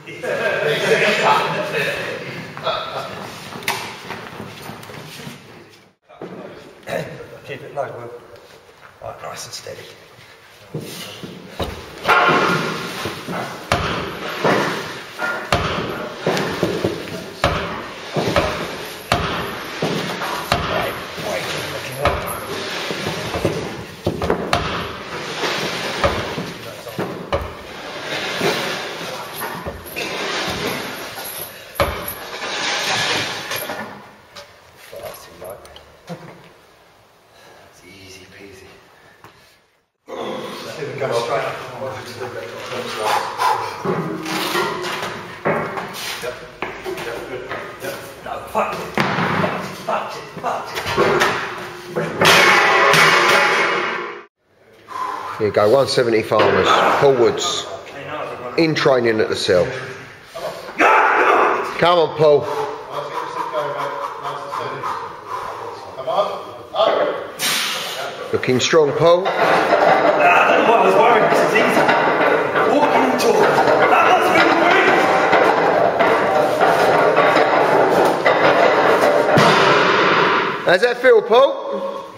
Keep it low, Will. Right, nice and steady. Go straight up. No, fuck it. Here you go, 170 Farmers, Paul Woods, in training at the cell. Come on, Paul. Looking strong, Paul. I don't know what I was worried, this is easy. Walking and talking. That must be great. How's that feel, Paul?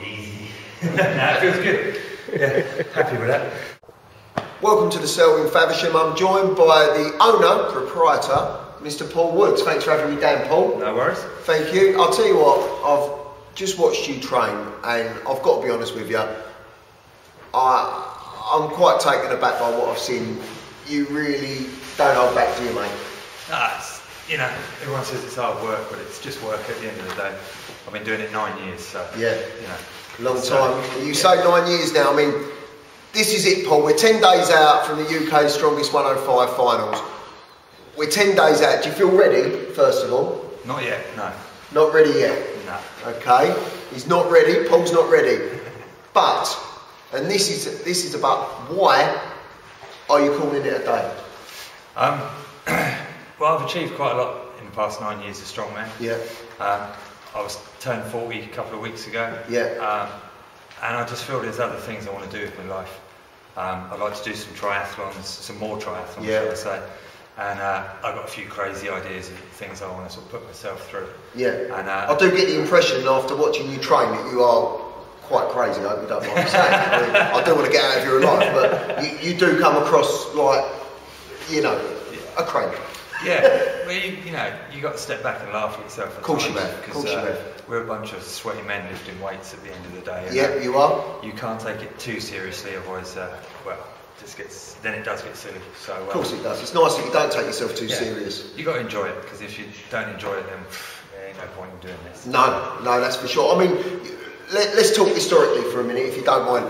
Easy. No, it feels good. Yeah, happy with that. Welcome to the cell in Faversham. I'm joined by the owner, proprietor, Mr. Paul Woods. Thanks for having me down, Paul. No worries. Thank you. I'll tell you what, I've just watched you train, and I've got to be honest with you, I'm quite taken aback by what I've seen. You really don't hold back, do you, mate? No, it's, you know, everyone says it's hard work, but it's just work at the end of the day. I've been doing it 9 years, so, yeah, you know. Long time. You say 9 years now. I mean, this is it, Paul. We're 10 days out from the UK's Strongest 105 finals. We're 10 days out. Do you feel ready, first of all? Not yet, no. Not ready yet? No. Okay. He's not ready. Paul's not ready. But, and this is about why are you calling it a day? Well, I've achieved quite a lot in the past 9 years as Strongman. Yeah. I was turned 40 a couple of weeks ago. Yeah. And I just feel there's other things I want to do with my life. I'd like to do some triathlons, some more triathlons, shall I say. And I've got a few crazy ideas of things I want to sort of put myself through. Yeah. And I do get the impression after watching you train that you are quite crazy. I hope you don't mind me saying. I do want to get out of your life, but you do come across like, you know, a crank. Yeah, well, you know, you got to step back and laugh at yourself. Of course you have. Because we're a bunch of sweaty men lifting weights at the end of the day. Yeah, you are. You can't take it too seriously, otherwise, well, then it does get silly. So of course it does. It's nice that you don't take yourself too serious. You got to enjoy it, because if you don't enjoy it, then there ain't no point in doing this. No, that's for sure. I mean, let's talk historically for a minute, if you don't mind.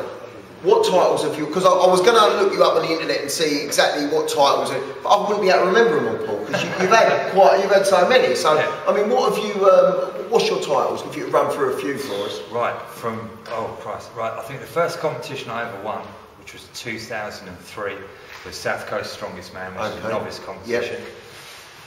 What titles have you? Because I was going to look you up on the internet and see exactly what titles, but I wouldn't be able to remember them all, Paul, because you've had so many. So I mean, what have you? What's your titles? If you could run through a few for us. Right, from right. I think the first competition I ever won, which was 2003, was South Coast Strongest Man, which was a novice competition.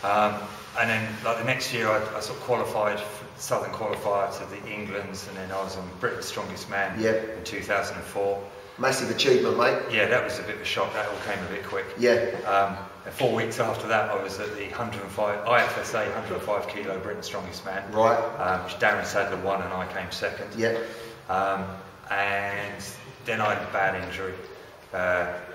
Yep. And then, like the next year, I sort of qualified, Southern qualifier to the England's, and then I was on Britain's Strongest Man in 2004. Massive achievement, mate. Yeah, that was a bit of a shock. That all came a bit quick. Yeah. And 4 weeks after that, I was at the IFSA 105 kilo Britain's Strongest Man. Right. Which Darren Sadler won and I came second. Yeah. And then I had a bad injury.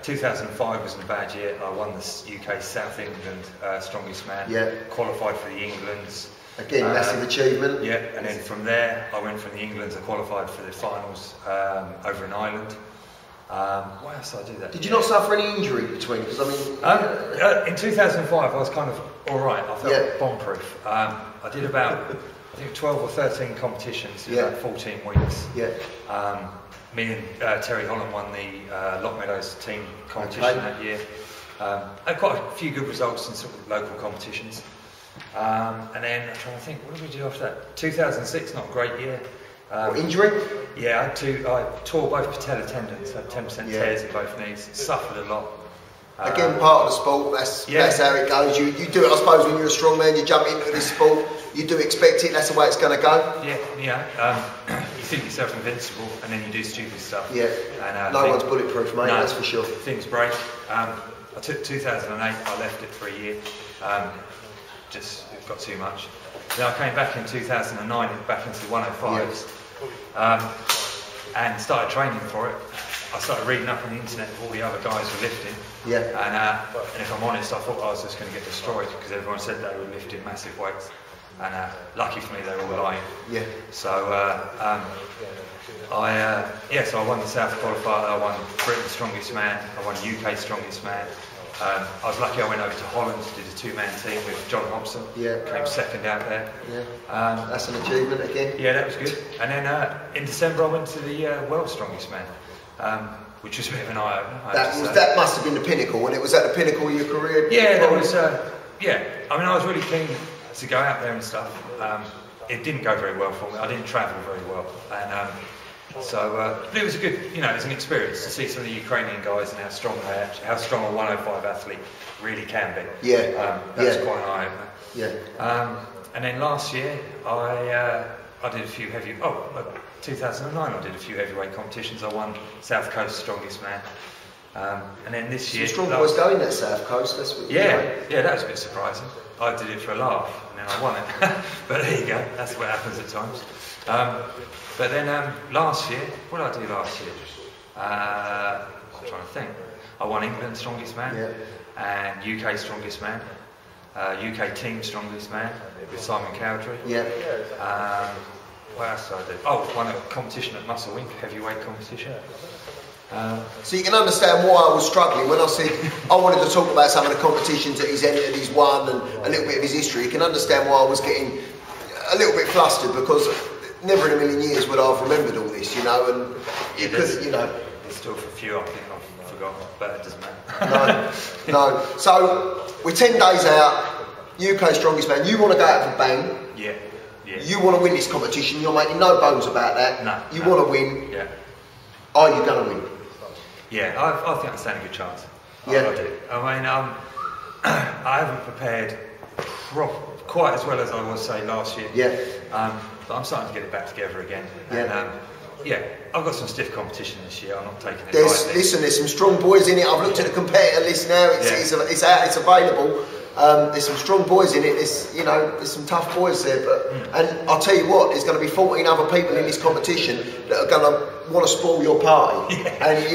2005 wasn't a bad year. I won the UK South England Strongest Man. Yeah. Qualified for the England's. Again, massive achievement. Yeah, and then from there, I went from the England's. I qualified for the finals over in Ireland. Why else did I do that? Did you not suffer any injury between? Because I mean, in 2005, I was kind of all right. I felt bomb-proof. I did about, I think, 12 or 13 competitions in about 14 weeks. Yeah. Me and Terry Holland won the Lock Meadows team competition that year. Had quite a few good results in sort of local competitions. And then I'm trying to think, what did we do after that? 2006, not a great year. Injury? Yeah, I tore both patella tendons, had 10% tears in both knees, suffered a lot. Again, part of the sport, that's how it goes. You do it, I suppose, when you're a strong man, you jump into this sport, you do expect it, that's the way it's going to go. Yeah, you think yourself invincible and then you do stupid stuff. Yeah, and no one's bulletproof, mate, that's for sure. Things break. I took 2008, I left it for a year. Just got too much. Then I came back in 2009, back into the 105s, and started training for it. I started reading up on the internet of all the other guys were lifting. Yeah. And if I'm honest, I thought I was just going to get destroyed because everyone said they were lifting massive weights. And lucky for me, they were all lying. Yeah. So so I won the South qualifier. I won Britain's Strongest Man. I won UK's Strongest Man. I was lucky. I went over to Holland, did a two-man team with John Hobson. Yeah. Came second out there. Yeah. That's an achievement again. Yeah, that was good. And then in December, I went to the World's Strongest Man. Which was a bit of an eye-opener. That must have been the pinnacle, and it was at the pinnacle of your career. Yeah, that was. I mean, I was really keen to go out there and stuff. It didn't go very well for me. I didn't travel very well, and so it was a good, it was an experience to see some of the Ukrainian guys and how strong a 105 athlete really can be. Yeah, that's quite an eye-opener. Yeah. And then last year, I did a few 2009 I did a few heavyweight competitions. I won South Coast Strongest Man. And then this year... Some strong boys going that South Coast, that's what that was a bit surprising. I did it for a laugh and then I won it. But there you go, that's what happens at times. But then last year, what did I do last year? I'm trying to think. I won England's Strongest Man and UK Strongest Man. UK Team Strongest Man with Simon Cowdrey. What else did I do? Oh, won a competition at Muscle Inc, heavyweight competition. So you can understand why I was struggling when I said I wanted to talk about some of the competitions that he's entered, he's won, and a little bit of his history. You can understand why I was getting a little bit flustered, because never in a million years would I have remembered all this, and because, There's still a few I think I've forgotten, but it doesn't matter. No. So we're 10 days out, UK Strongest Man. You want to go out for bang. Yeah. You want to win this competition. You're making no bones about that. No. You want to win. Yeah. Are you going to win? Yeah, I think I stand a good chance. Yeah. I do. I mean, I haven't prepared quite as well as I was, say, last year. Yeah. But I'm starting to get it back together again. Yeah. And, I've got some stiff competition this year. I'm not taking it lightly. Listen, there's some strong boys in it. I've looked at the competitor list now. It's out. It's available. There's some strong boys in it. There's some tough boys there. And I'll tell you what, there's going to be 14 other people in this competition that are going to want to spoil your party. Yeah. And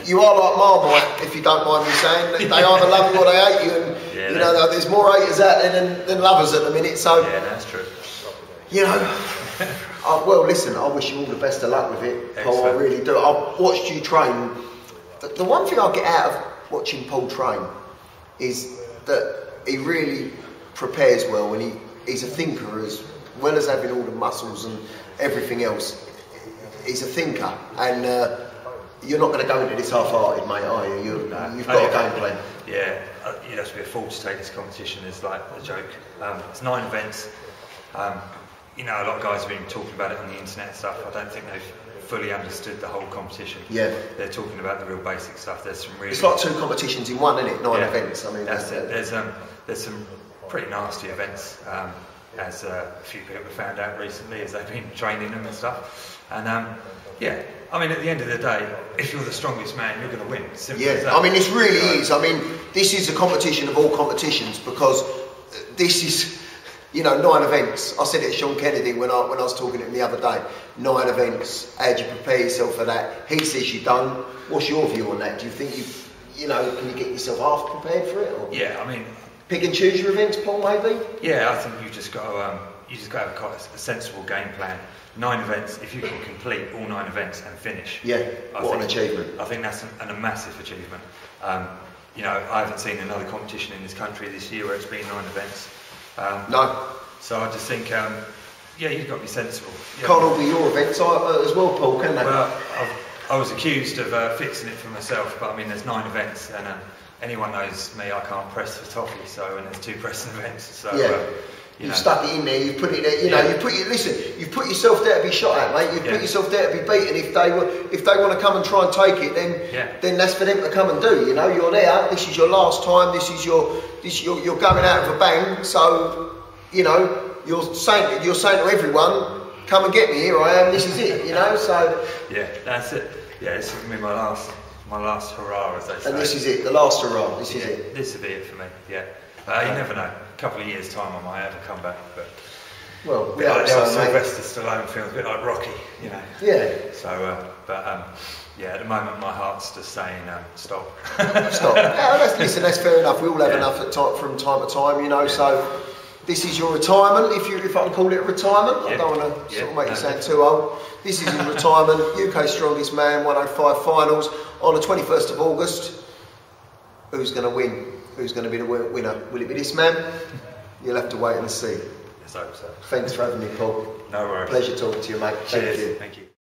you are like Marmite, if you don't mind me saying. They either love you or they hate you. And there's more haters out there than lovers at the minute. So that's true. Well, listen, I wish you all the best of luck with it, Paul. I really do. I've watched you train. The one thing I get out of watching Paul train is that he really prepares well, and he's a thinker as well as having all the muscles and everything else. He's a thinker, and you're not going to go into this half-hearted, mate, are you? You've got a game plan. Yeah, you'd have to be a fool to take this competition as like a joke. It's 9 events. A lot of guys have been talking about it on the internet and stuff. I don't think they've fully understood the whole competition. Yeah. They're talking about the real basic stuff. There's some really... It's like 2 competitions in one, isn't it? 9 events. I mean, that's it. There's some pretty nasty events, as a few people have found out recently as they've been training them and stuff. And I mean, at the end of the day, if you're the strongest man, you're going to win. Simple as that. I mean, this really is. I mean, this is a competition of all competitions, because this is... 9 events. I said it to Sean Kennedy when I was talking to him the other day. 9 events. How do you prepare yourself for that? He says you don't. What's your view on that? Do you think can you get yourself half prepared for it? Or I mean, pick and choose your events, Paul. Maybe. Yeah, I think you just got to have a sensible game plan. 9 events. If you can complete all 9 events and finish. Yeah. What an achievement. I think that's a massive achievement. I haven't seen another competition in this country this year where it's been 9 events. No. So I just think, you've got to be sensible. Can't all be your events as well, Paul, can they? Well, I was accused of fixing it for myself, but I mean, there's 9 events, and anyone knows me, I can't press for toffee, and there's 2 pressing events. So you've stuck it in there. You've put it there. You've put yourself there to be shot at, mate. You've put yourself there to be beaten. If they want to come and try and take it, then that's for them to come and do. You're there. This is your last time. You're going out with a bang. So you're saying to everyone, come and get me. Here I am. This is it. So that's it. Yeah, this is gonna be my my last hurrah, as they say. And this is it, the last hurrah. This is it. This will be it for me. Yeah. You never know. A couple of years' time, I might have a comeback, but. Well, we like the old Sylvester Stallone film, a bit like Rocky, you know. Yeah. So, yeah, at the moment my heart's just saying stop. Stop. Yeah, listen, that's fair enough. We all have enough from time to time, you know. So, this is your retirement, if I can call it a retirement. I don't want to sort of make you sound too old. This is your retirement. UK Strongest Man 105 finals on the 21st of August. Who's going to win? Who's going to be the winner? Will it be this man? You'll have to wait and see. Let's hope so. Thanks for having me, Paul. No worries. Pleasure talking to you, mate. Cheers. Thank you. Thank you.